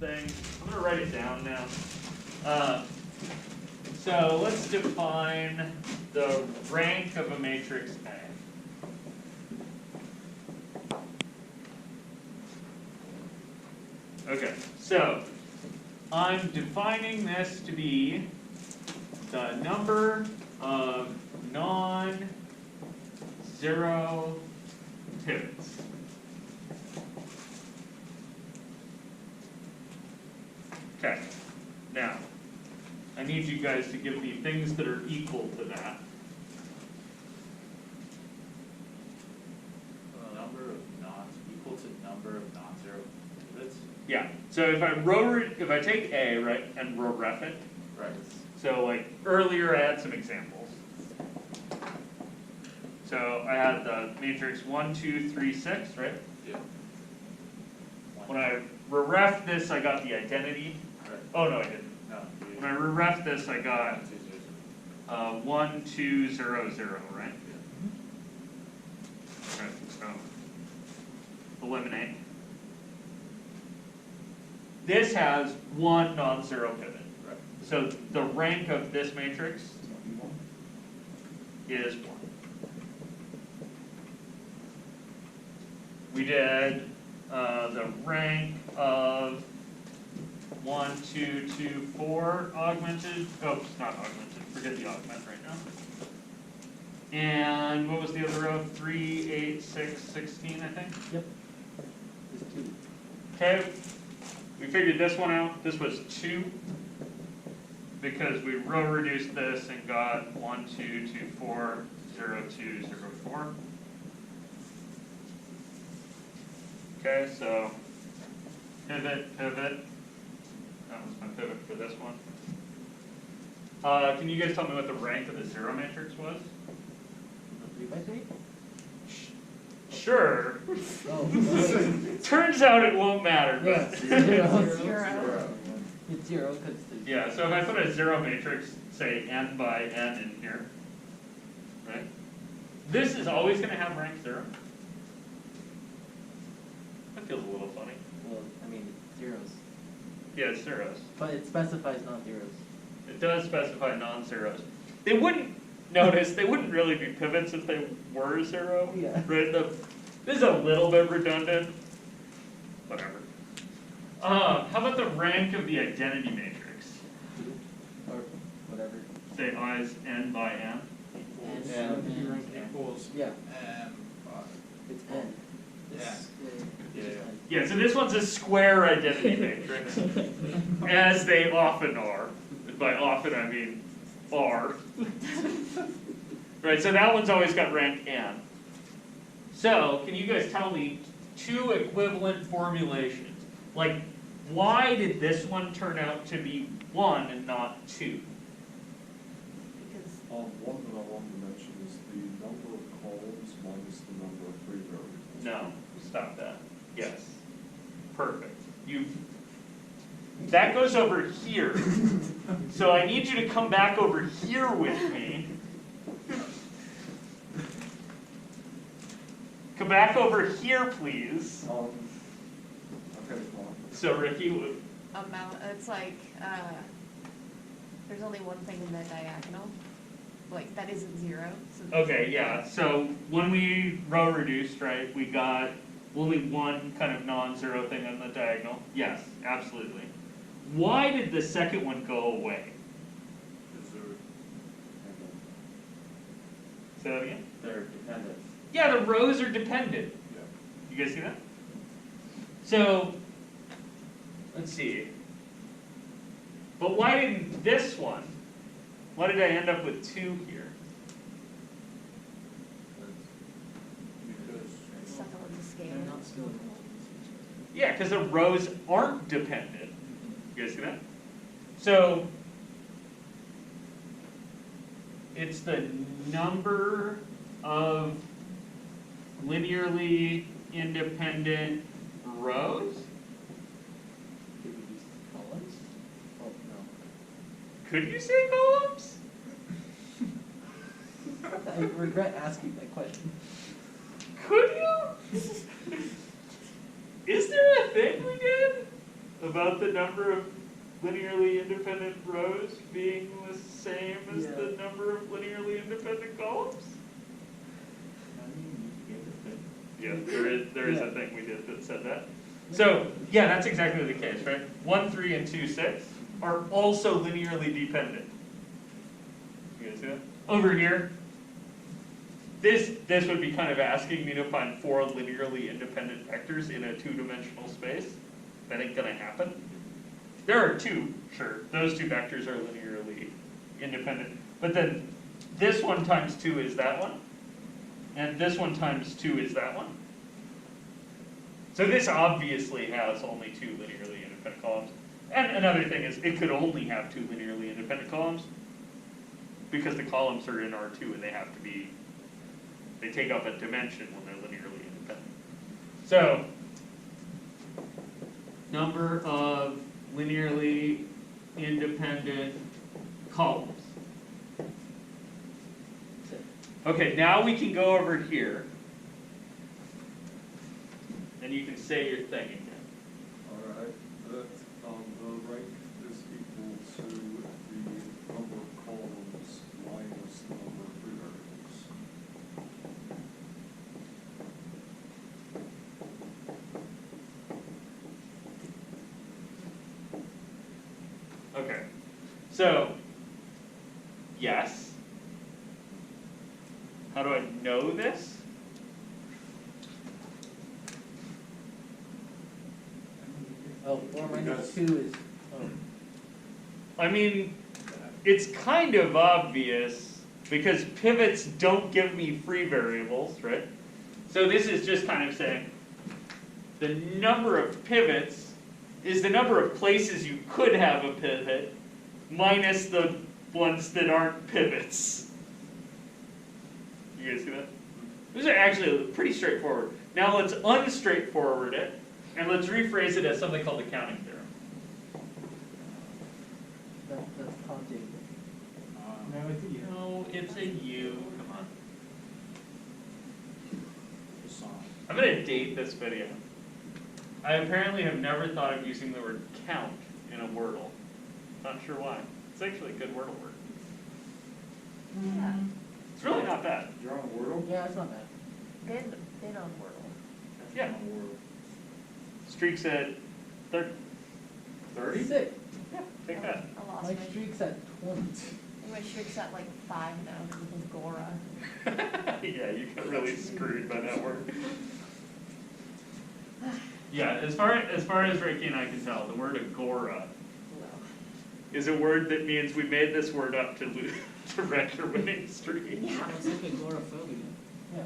thing. I'm going to write it down now. So let's define the rank of a matrix A. Okay, so I'm defining this to be the number of non-zero pivots. Okay, now I need you guys to give me things that are equal to that. Equal to number of non-zero pivots. Yeah. So if I take A, right, and we'll ref it. Right. So like earlier I had some examples. So I had the matrix 1, 2, 3, 6, right? Yeah. When I ref this, I got the identity. Right. Oh no, I didn't. No. When I ref this, I got 1, 2, 0, 0, right? Yeah. Okay, so eliminate. This has one non-zero pivot. Right. So the rank of this matrix is 1. We did the rank of 1, 2, 2, 4 augmented. Oh, not augmented. Forget the augment right now. And what was the other row? 3, 8, 6, 16, I think? Yep. There's 2. Okay. We figured this one out. This was 2 because we row reduced this and got 1, 2, 2, 4, 0, 2, 0, 4. Okay, so pivot, pivot. That was my pivot for this one. Can you guys tell me what the rank of the zero matrix was? 3 by 3? Sure. Oh, Turns out it won't matter, but yes. Zero. It's 0 because yeah. So if I put a zero matrix, say n by n in here, right? This is always going to have rank 0. That feels a little funny. well, I mean, it's zeros. Yeah, it's zeros. But it specifies non-zeros. It does specify non-zeros. They wouldn't notice. They wouldn't really be pivots if they were 0. Yeah. Right. This is a little bit redundant. Whatever. How about the rank of the identity matrix? Or whatever. Say I is n by n. And Equals yeah, m. it's n. Yeah. Yeah. Yeah, so this one's a square identity matrix, as they often are. And by often I mean are. Right, so that one's always got rank n. So, can you guys tell me 2 equivalent formulations? Like, why did this one turn out to be 1 and not 2? Because One dimension is the number of columns minus the number of free variables. No, stop that. Yes. Perfect. That goes over here. So I need you to come back over here with me. Come back over here, please. Okay, fine. So Ricky would. amount, it's like, there's only one thing in the diagonal. Like, that isn't 0. So Okay, yeah. So when we row reduced, right, we got only one kind of non-zero thing on the diagonal. Yes, absolutely. Why did the second one go away? Say that again? They're dependent. Yeah, the rows are dependent. Yeah. You guys see that? So, let's see. But why didn't this one? Why did I end up with 2 here? it's stuck on the scale. They're not still. Yeah, because the rows aren't dependent. You guys see that? So, it's the number of linearly independent rows? Could we use columns? Oh, no. Could you say columns? I regret asking that question. Could you? Is there a thing we did? about the number of linearly independent rows being the same as Yeah. the number of linearly independent columns? Yeah, there is a thing we did that said that. So, yeah, that's exactly the case, right? 1, 3, and 2, 6 are also linearly dependent. You guys see that? Over here, this would be kind of asking me to find 4 linearly independent vectors in a 2-dimensional space. That ain't gonna happen. There are 2, sure, those 2 vectors are linearly independent. But then this one times 2 is that one, and this one times 2 is that one. So this obviously has only 2 linearly independent columns. And another thing is, it could only have 2 linearly independent columns, because the columns are in R2 and they have to be, they take up a dimension when they're linearly independent. So, number of linearly independent columns. Okay, now we can go over here, and you can say your thing again. Alright, that, the rank is equal to the number of columns minus the number of free variables. Okay, so, yes. How do I know this? Oh, 4 minus Yes. 2 is, oh, I mean, it's kind of obvious, because pivots don't give me free variables, right? So this is just kind of saying, the number of pivots is the number of places you could have a pivot, minus the ones that aren't pivots. You guys see that? This is actually pretty straightforward. Now let's unstraightforward it, and let's rephrase it as something called the counting theorem. that's counting. No, it's a U. No, it's a U, come on. The song. I'm gonna date this video. I apparently have never thought of using the word count in a Wordle. Not sure why. It's actually a good Wordle word. Yeah. It's really not bad. You're on Wordle? Yeah, it's not bad. Bid on Wordle. Yeah. Streaks at 30. 30? Sick. Yeah, take that. I lost My my streak's at 20. my streak's at like 5 now because of Gora. Yeah, you got really screwed by that word. Yeah, as far as Ricky and I can tell, the word agora No. is a word that means we made this word up to to wreck your winning streak. Yeah. It's like agoraphobia. Yeah.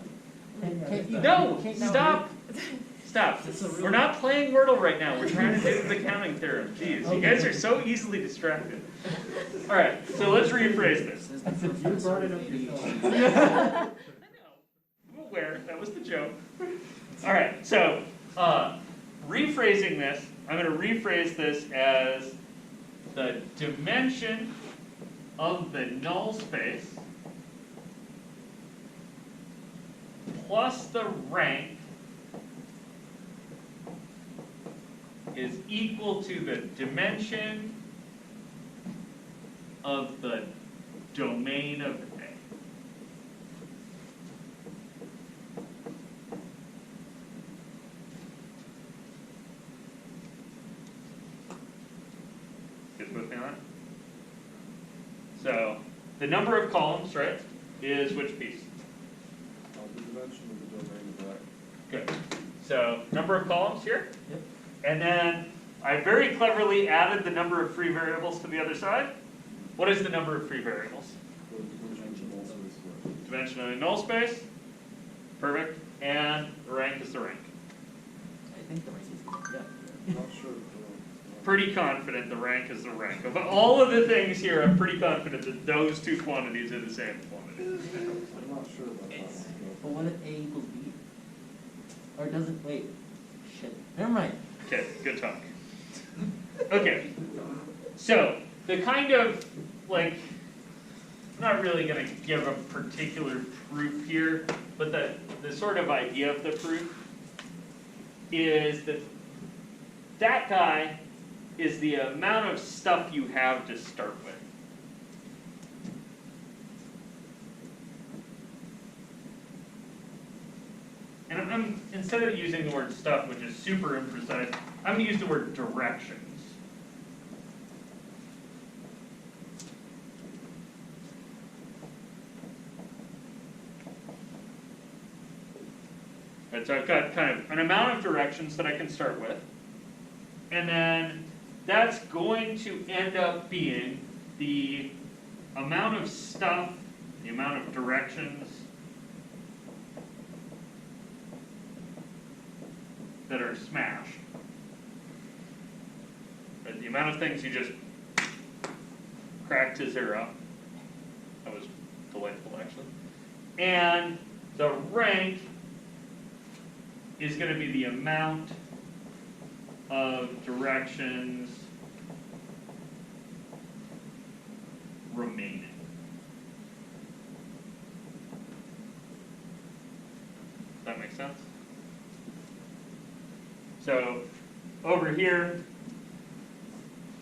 Can't you- No, can't you- stop. Stop. It's a real- We're not playing Wordle right now. We're trying to do the counting theorem. Jeez, you guys are so easily distracted. All right, so let's rephrase this. Says the You professor brought it of up ADHD. I know. I'm aware. That was the joke. All right, so rephrasing this, I'm going to rephrase this as the dimension of the null space plus the rank is equal to the dimension of the domain of A. Guys with me on that? So, the number of columns, right, is which piece? The dimension of the domain of that. Good. So, number of columns here. Yep. And then I very cleverly added the number of free variables to the other side. What is the number of free variables? The dimension also is what? Dimension of a null space. Perfect. And the rank is the rank. I think the rank is good, yeah. Not sure. Pretty confident the rank is the rank. Of all of the things here, I'm pretty confident that those two quantities are the same quantity. I'm not sure about that. But what if A equals B? Or doesn't, wait, shit, never mind. Okay, good talk. Okay, so the kind of, like, I'm not really going to give a particular proof here, but the sort of idea of the proof is that that guy is the amount of stuff you have to start with. And I'm instead of using the word stuff, which is super imprecise, I'm going to use the word directions. Right, so I've got kind of an amount of directions that I can start with, and then that's going to end up being the amount of stuff, the amount of directions that are smashed. Right, the amount of things you just crack to zero. That was delightful, actually. And the rank is going to be the amount of directions remaining. Does that make sense? So over here,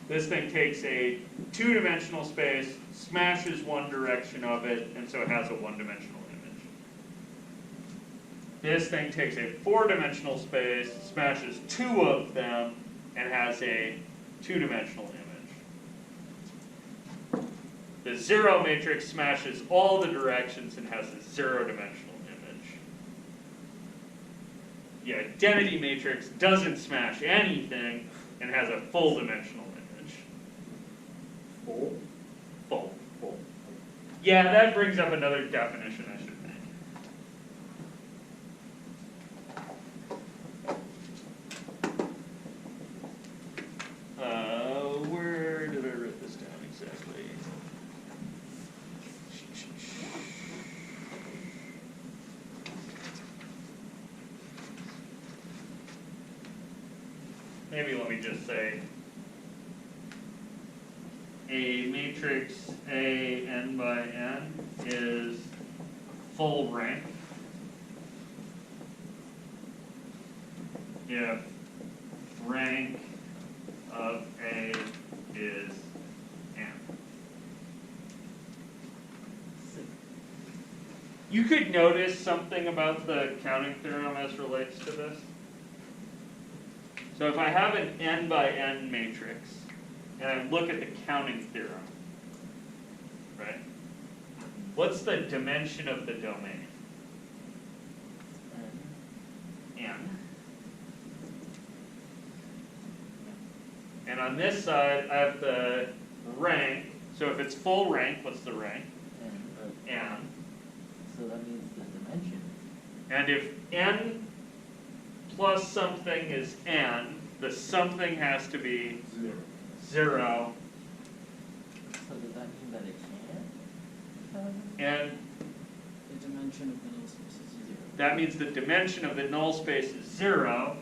this thing takes a two-dimensional space, smashes one direction of it, and so it has a one-dimensional image. This thing takes a four-dimensional space, smashes two of them, and has a two-dimensional image. The zero matrix smashes all the directions and has a zero-dimensional image. The identity matrix doesn't smash anything and has a full-dimensional image. Full? Full. Yeah, that brings up another definition, I should think. Where did I write this down exactly? Maybe let me just say a matrix A n by n is full rank if rank of A is n. You could notice something about the counting theorem as relates to this. So if I have an n by n matrix, and I look at the counting theorem, right? What's the dimension of the domain? N. And on this side, I have the rank. So if it's full rank, what's the rank? N. So that means the dimension. And if n plus something is n, the something has to be Zero. 0. So does that mean that it can't? And The dimension of the null space is 0. that means the dimension of the null space is 0.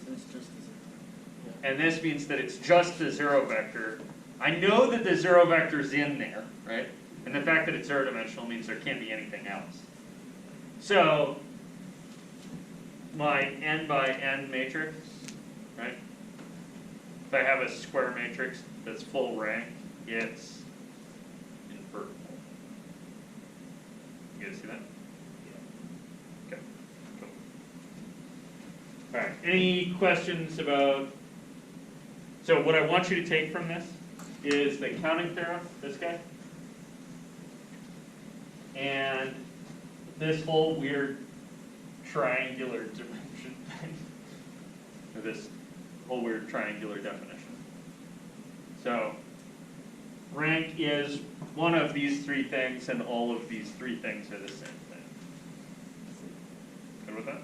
So it's just a 0. And this means that it's just the 0 vector. I know that the 0 vector is in there, right? And the fact that it's 0-dimensional means there can't be anything else. So my n by n matrix, right? If I have a square matrix that's full rank, it's invertible. You guys see that? Okay, cool. Alright, any questions about, so what I want you to take from this is the counting theorem, this guy, and this whole weird triangular dimension thing, or this whole weird triangular definition. So, rank is one of these three things, and all of these three things are the same thing. Good with that?